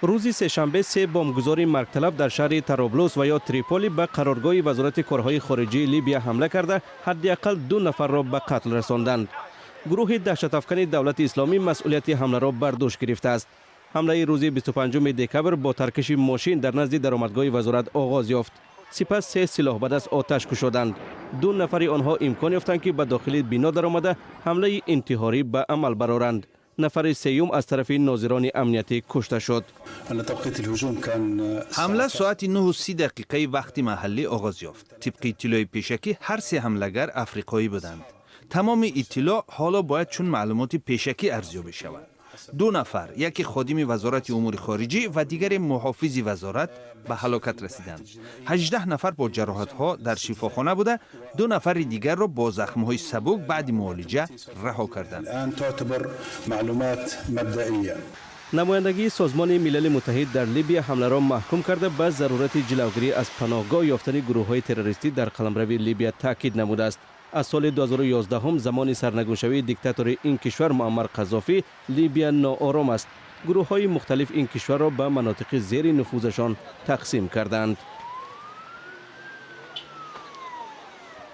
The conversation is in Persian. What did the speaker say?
روز سه‌شنبه 3 بمبگذاری مرگطلب در شهر طرابلس و یا تریپولی به قرارگاه وزارت کارهای خارجه لیبیا حمله کرده حداقل 2 نفر را به قتل رساندند. گروه دهشت‌افکن دولت اسلامی مسئولیت حمله را بر دوش گرفته است. حمله روز 25 دکبر با ترکش ماشین در نزد درآمدگاه وزارت آغاز یافت. سپس 3 سلاح به دست آتش گشودند. 2 نفر آنها امکان یافتند که به داخل بنا درآمده حمله انتحاری به عمل برآورند. نفر سیوم از طرف ناظران امنیتی کشته شد. حمله ساعت 9:30 وقت محلی آغاز یافت. طبق اطلاع پیشکی هر 3 حملگر افریقایی بودند. تمام اطلاع حالا باید چون معلومات پیشکی ارزیابی شود. 2 نفر، یکی خادم وزارت امور خارجه و دیگر محافظ وزارت به هلاکت رسیدند. 18 نفر با جراحت‌ها در شفاخانه بوده، 2 نفر دیگر را با زخم‌های سبک بعد معالجه رها کردند. نمایندگی سازمان ملل متحد در لیبیا حمله را محکوم کرده به ضرورت جلوگیری از پناهگاه یافتن گروه‌های تروریستی در قلمرو لیبیا تاکید نموده است. از سال 2011 هم زمان سرنگونشوی دیکتاتور این کشور معمر قذافی لیبیا ناآرام است. گروه‌های مختلف این کشور را به مناطق زیر نفوذشان تقسیم کردند.